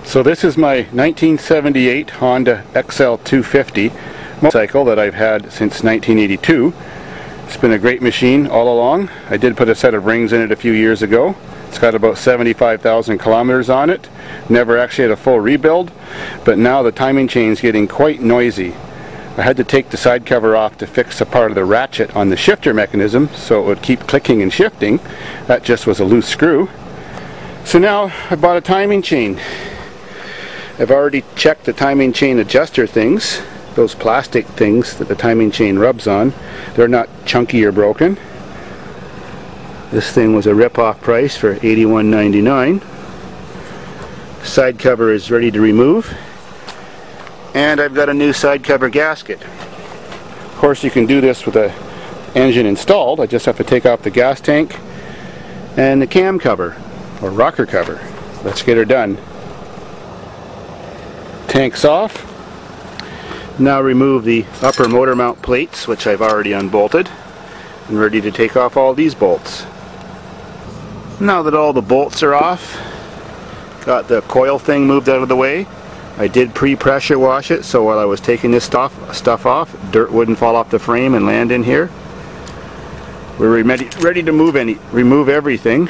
So this is my 1978 Honda XL250 motorcycle that I've had since 1982. It's been a great machine all along. I did put a set of rings in it a few years ago. It's got about 75,000 kilometers on it. Never actually had a full rebuild, but now the timing chain is getting quite noisy. I had to take the side cover off to fix a part of the ratchet on the shifter mechanism so it would keep clicking and shifting. That just was a loose screw. So now I bought a timing chain. I've already checked the timing chain adjuster things, those plastic things that the timing chain rubs on. They're not chunky or broken. This thing was a rip-off price for $81.99. Side cover is ready to remove. And I've got a new side cover gasket. Of course, you can do this with the engine installed. I just have to take off the gas tank and the cam cover, or rocker cover. Let's get her done. Tank's off. Now remove the upper motor mount plates, which I've already unbolted, and ready to take off all these bolts. Now that all the bolts are off, got the coil thing moved out of the way. I did pre-pressure wash it, so while I was taking this stuff off, dirt wouldn't fall off the frame and land in here. We're ready to remove everything.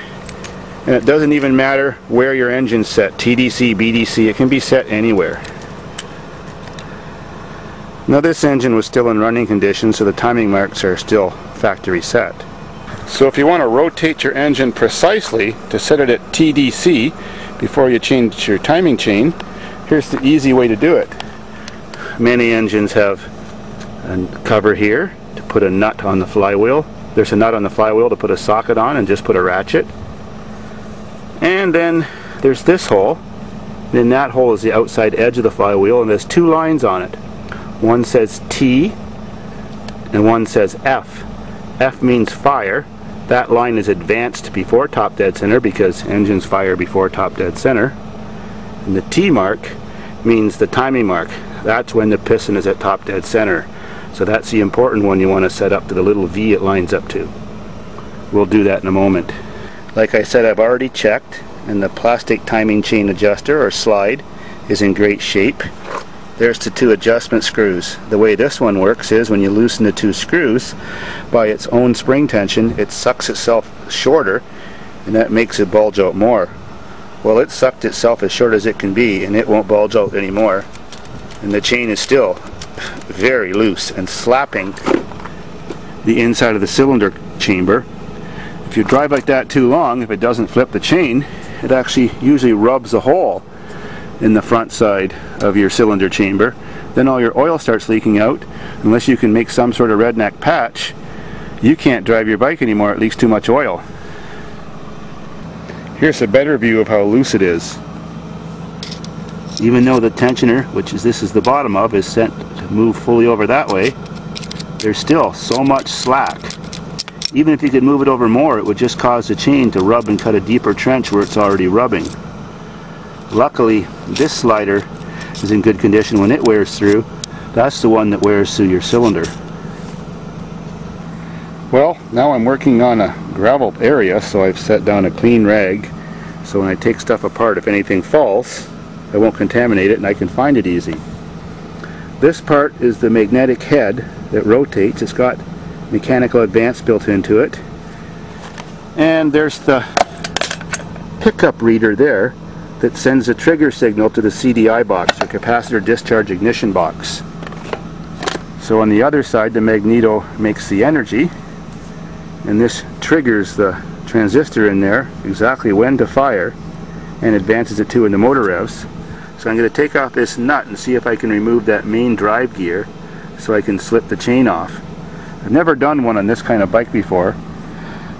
And it doesn't even matter where your engine's set, TDC, BDC, it can be set anywhere. Now this engine was still in running condition, so the timing marks are still factory set. So if you want to rotate your engine precisely to set it at TDC before you change your timing chain, here's the easy way to do it. Many engines have a cover here to put a nut on the flywheel. There's a nut on the flywheel to put a socket on and just put a ratchet. And then there's this hole. And in that hole is the outside edge of the flywheel, and there's two lines on it. One says T and one says F. F means fire. That line is advanced before top dead center because engines fire before top dead center. And the T mark means the timing mark. That's when the piston is at top dead center. So that's the important one you want to set up to the little V it lines up to. We'll do that in a moment. Like I said, I've already checked, and the plastic timing chain adjuster or slide is in great shape. There's the two adjustment screws. The way this one works is when you loosen the two screws, by its own spring tension, it sucks itself shorter, and that makes it bulge out more. Well, it sucked itself as short as it can be, and it won't bulge out anymore. And the chain is still very loose and slapping the inside of the cylinder chamber. If you drive like that too long, if it doesn't flip the chain, it actually usually rubs a hole in the front side of your cylinder chamber. Then all your oil starts leaking out. Unless you can make some sort of redneck patch, you can't drive your bike anymore. It leaks too much oil. Here's a better view of how loose it is. Even though the tensioner, which is this is the bottom of, is set to move fully over that way, there's still so much slack. Even if you could move it over more, it would just cause the chain to rub and cut a deeper trench where it's already rubbing. Luckily, this slider is in good condition when it wears through. That's the one that wears through your cylinder. Well, now I'm working on a gravel area, so I've set down a clean rag. So when I take stuff apart, if anything falls, I won't contaminate it and I can find it easy. This part is the magnetic head that rotates. It's got mechanical advance built into it. And there's the pickup reader there that sends a trigger signal to the CDI box, or capacitor discharge ignition box. So on the other side, the magneto makes the energy, and this triggers the transistor in there exactly when to fire and advances it to when the motor revs. So I'm going to take off this nut and see if I can remove that main drive gear so I can slip the chain off. I've never done one on this kind of bike before,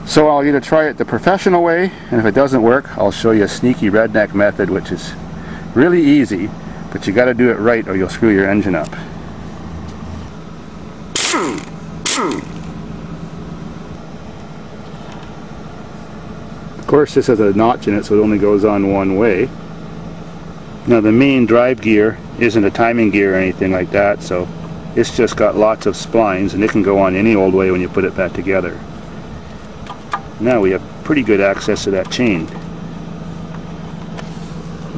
so I'll either try it the professional way, and if it doesn't work, I'll show you a sneaky redneck method, which is really easy, but you got to do it right or you'll screw your engine up. Of course, this has a notch in it, so it only goes on one way. Now the main drive gear isn't a timing gear or anything like that, so it's just got lots of splines, and it can go on any old way when you put it back together. Now we have pretty good access to that chain.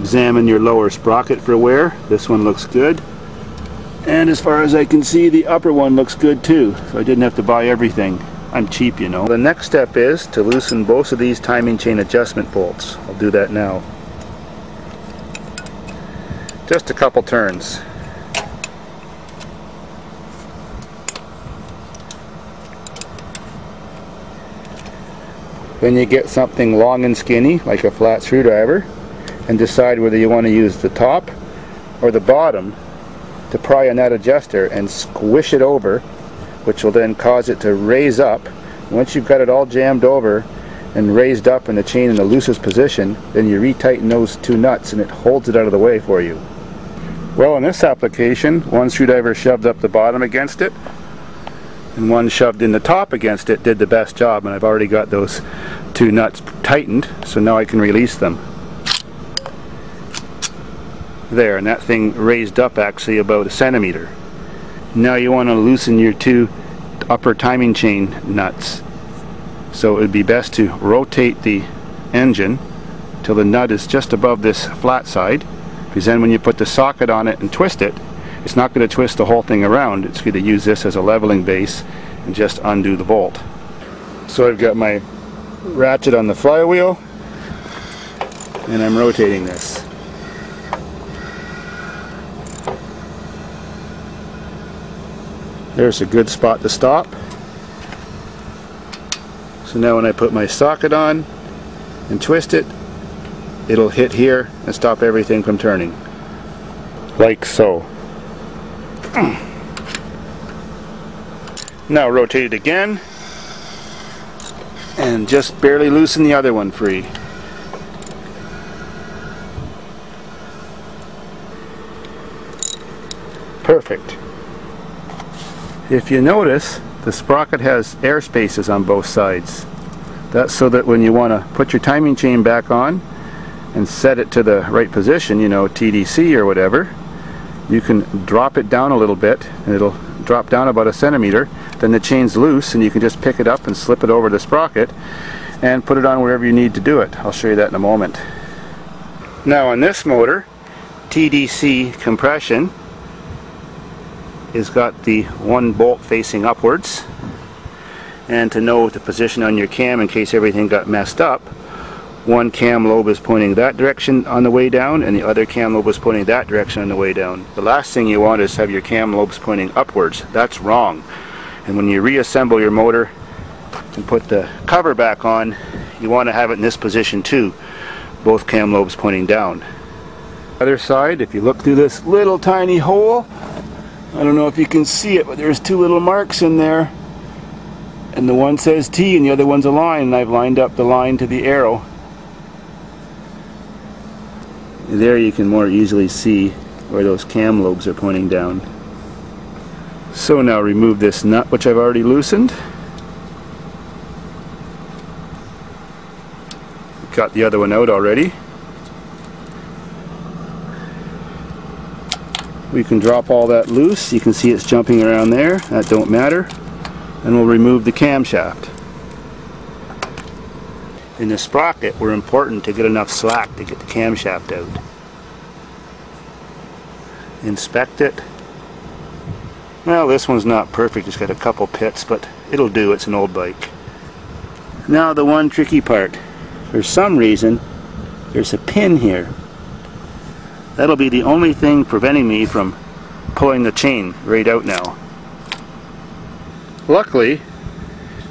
Examine your lower sprocket for wear. This one looks good. And as far as I can see, the upper one looks good too. So I didn't have to buy everything. I'm cheap, you know. The next step is to loosen both of these timing chain adjustment bolts. I'll do that now. Just a couple turns. Then you get something long and skinny, like a flat screwdriver, and decide whether you want to use the top or the bottom to pry on that adjuster and squish it over, which will then cause it to raise up. Once you've got it all jammed over and raised up and the chain in the loosest position, then you retighten those two nuts and it holds it out of the way for you. Well, in this application, one screwdriver shoved up the bottom against it and one shoved in the top against it did the best job, and I've already got those two nuts tightened, so now I can release them. There, and that thing raised up actually about 1 centimeter. Now you want to loosen your two upper timing chain nuts. So it would be best to rotate the engine till the nut is just above this flat side, because then when you put the socket on it and twist it, it's not going to twist the whole thing around. It's going to use this as a leveling base and just undo the bolt. So I've got my ratchet on the flywheel and I'm rotating this. There's a good spot to stop. So now when I put my socket on and twist it, it'll hit here and stop everything from turning. Like so. Now rotate it again and just barely loosen the other one free. Perfect. If you notice, the sprocket has air spaces on both sides. That's so that when you want to put your timing chain back on and set it to the right position, you know, TDC or whatever, you can drop it down a little bit and it'll drop down about 1 centimeter. Then the chain's loose and you can just pick it up and slip it over the sprocket and put it on wherever you need to do it. I'll show you that in a moment. Now on this motor, TDC compression has got the one bolt facing upwards, and to know the position on your cam in case everything got messed up, one cam lobe is pointing that direction on the way down and the other cam lobe is pointing that direction on the way down. The last thing you want is have your cam lobes pointing upwards. That's wrong. And when you reassemble your motor and put the cover back on, you want to have it in this position too, both cam lobes pointing down. Other side, if you look through this little tiny hole, I don't know if you can see it, but there's two little marks in there, and the one says T and the other one's a line, and I've lined up the line to the arrow. There you can more easily see where those cam lobes are pointing down. So now remove this nut, which I've already loosened. Got the other one out already. We can drop all that loose. You can see it's jumping around there. That don't matter. And we'll remove the camshaft. In the sprocket, we're important to get enough slack to get the camshaft out. Inspect it. Well, this one's not perfect. It's got a couple pits, but it'll do. It's an old bike. Now the one tricky part. For some reason, there's a pin here. That'll be the only thing preventing me from pulling the chain right out now. Luckily,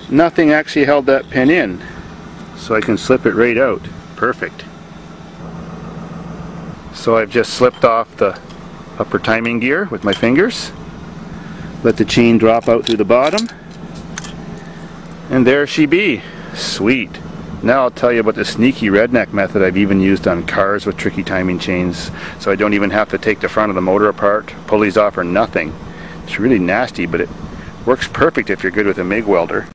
nothing actually held that pin in, so I can slip it right out. Perfect. So I've just slipped off the upper timing gear with my fingers, let the chain drop out through the bottom, and there she be. Sweet. Now I'll tell you about the sneaky redneck method I've even used on cars with tricky timing chains, so I don't even have to take the front of the motor apart, pulleys off, or nothing. It's really nasty, but it works perfect if you're good with a MIG welder.